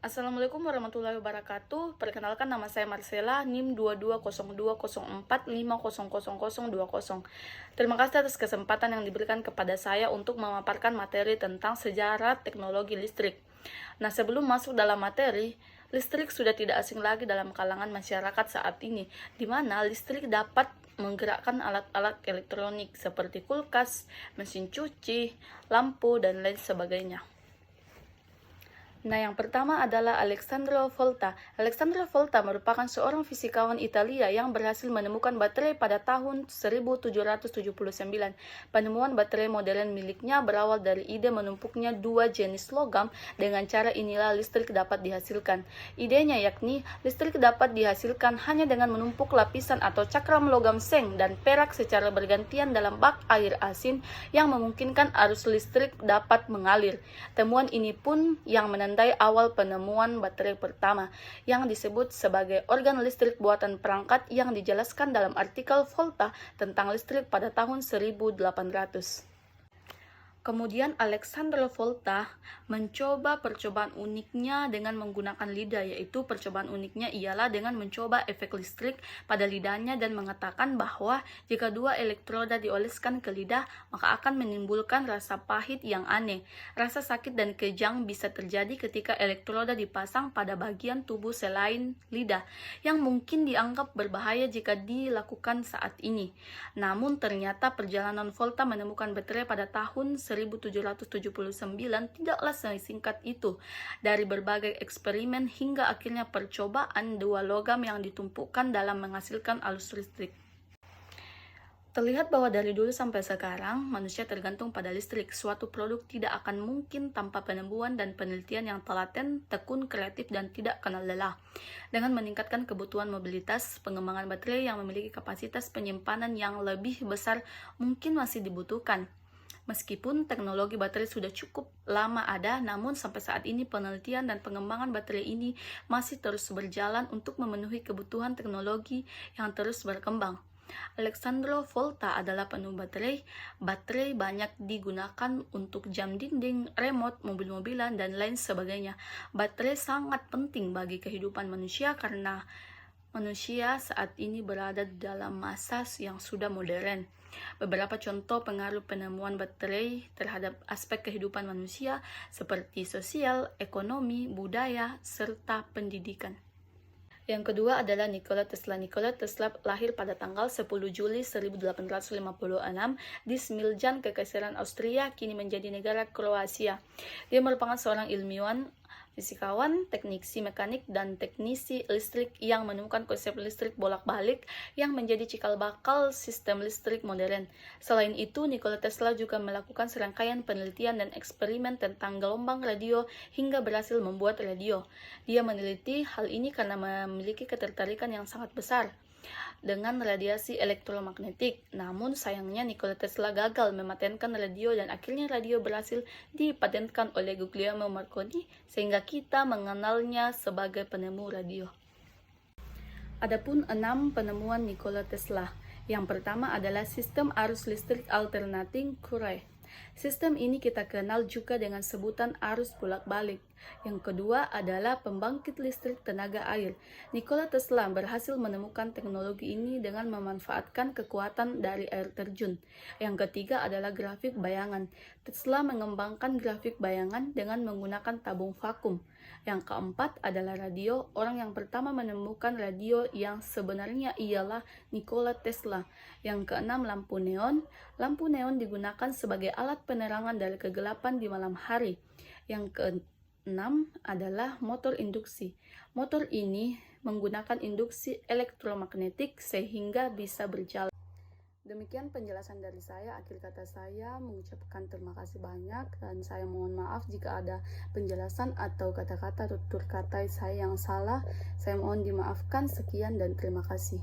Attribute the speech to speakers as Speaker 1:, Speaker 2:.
Speaker 1: Assalamualaikum warahmatullahi wabarakatuh. Perkenalkan, nama saya Marcella, NIM 220204500020. Terima kasih atas kesempatan yang diberikan kepada saya untuk memaparkan materi tentang sejarah teknologi listrik. Nah, sebelum masuk dalam materi, listrik sudah tidak asing lagi dalam kalangan masyarakat saat ini, di mana listrik dapat menggerakkan alat-alat elektronik seperti kulkas, mesin cuci, lampu, dan lain sebagainya. Nah, yang pertama adalah Alessandro Volta. Alessandro Volta merupakan seorang fisikawan Italia yang berhasil menemukan baterai pada tahun 1779. Penemuan baterai modern miliknya berawal dari ide menumpuknya dua jenis logam. Dengan cara inilah listrik dapat dihasilkan. Idenya yakni listrik dapat dihasilkan hanya dengan menumpuk lapisan atau cakram logam seng dan perak secara bergantian dalam bak air asin yang memungkinkan arus listrik dapat mengalir. Temuan ini pun yang menandai awal penemuan baterai pertama, yang disebut sebagai organ listrik buatan perangkat yang dijelaskan dalam artikel Volta tentang listrik pada tahun 1800. Kemudian Alessandro Volta mencoba percobaan uniknya dengan menggunakan lidah, yaitu percobaan uniknya ialah dengan mencoba efek listrik pada lidahnya dan mengatakan bahwa jika dua elektroda dioleskan ke lidah, maka akan menimbulkan rasa pahit yang aneh. Rasa sakit dan kejang bisa terjadi ketika elektroda dipasang pada bagian tubuh selain lidah, yang mungkin dianggap berbahaya jika dilakukan saat ini. Namun ternyata perjalanan Volta menemukan baterai pada tahun 1779 tidaklah sesingkat itu. Dari berbagai eksperimen hingga akhirnya percobaan dua logam yang ditumpukkan dalam menghasilkan arus listrik. Terlihat bahwa dari dulu sampai sekarang, manusia tergantung pada listrik. Suatu produk tidak akan mungkin tanpa penemuan dan penelitian yang telaten, tekun, kreatif, dan tidak kenal lelah. Dengan meningkatkan kebutuhan mobilitas, pengembangan baterai yang memiliki kapasitas penyimpanan yang lebih besar mungkin masih dibutuhkan. Meskipun teknologi baterai sudah cukup lama ada, namun sampai saat ini penelitian dan pengembangan baterai ini masih terus berjalan untuk memenuhi kebutuhan teknologi yang terus berkembang. Alessandro Volta adalah penemuh baterai. Baterai banyak digunakan untuk jam dinding, remote, mobil-mobilan, dan lain sebagainya. Baterai sangat penting bagi kehidupan manusia karena manusia saat ini berada dalam masa yang sudah modern. Beberapa contoh pengaruh penemuan baterai terhadap aspek kehidupan manusia seperti sosial, ekonomi, budaya, serta pendidikan. Yang kedua adalah Nikola Tesla. Nikola Tesla lahir pada tanggal 10 Juli 1856 di Smiljan, Kekaisaran Austria, kini menjadi negara Kroasia. Dia merupakan seorang ilmuwan, fisikawan, teknisi mekanik, dan teknisi listrik yang menemukan konsep listrik bolak-balik yang menjadi cikal bakal sistem listrik modern. Selain itu, Nikola Tesla juga melakukan serangkaian penelitian dan eksperimen tentang gelombang radio hingga berhasil membuat radio. Dia meneliti hal ini karena memiliki ketertarikan yang sangat besar dengan radiasi elektromagnetik. Namun sayangnya Nikola Tesla gagal mematenkan radio dan akhirnya radio berhasil dipatenkan oleh Guglielmo Marconi sehingga kita mengenalnya sebagai penemu radio. Adapun 6 penemuan Nikola Tesla. Yang pertama adalah sistem arus listrik alternating current. Sistem ini kita kenal juga dengan sebutan arus bolak-balik. Yang kedua adalah pembangkit listrik tenaga air. Nikola Tesla berhasil menemukan teknologi ini dengan memanfaatkan kekuatan dari air terjun. Yang ketiga adalah grafik bayangan. Tesla mengembangkan grafik bayangan dengan menggunakan tabung vakum. Yang keempat adalah radio. Orang yang pertama menemukan radio yang sebenarnya ialah Nikola Tesla. Yang keenam, lampu neon. Lampu neon digunakan sebagai alat penerangan dari kegelapan di malam hari. Yang keenam adalah motor induksi. Motor ini menggunakan induksi elektromagnetik sehingga bisa berjalan. Demikian penjelasan dari saya. Akhir kata saya mengucapkan terima kasih banyak dan saya mohon maaf jika ada penjelasan atau kata-kata tutur kata saya yang salah. Saya mohon dimaafkan. Sekian dan terima kasih.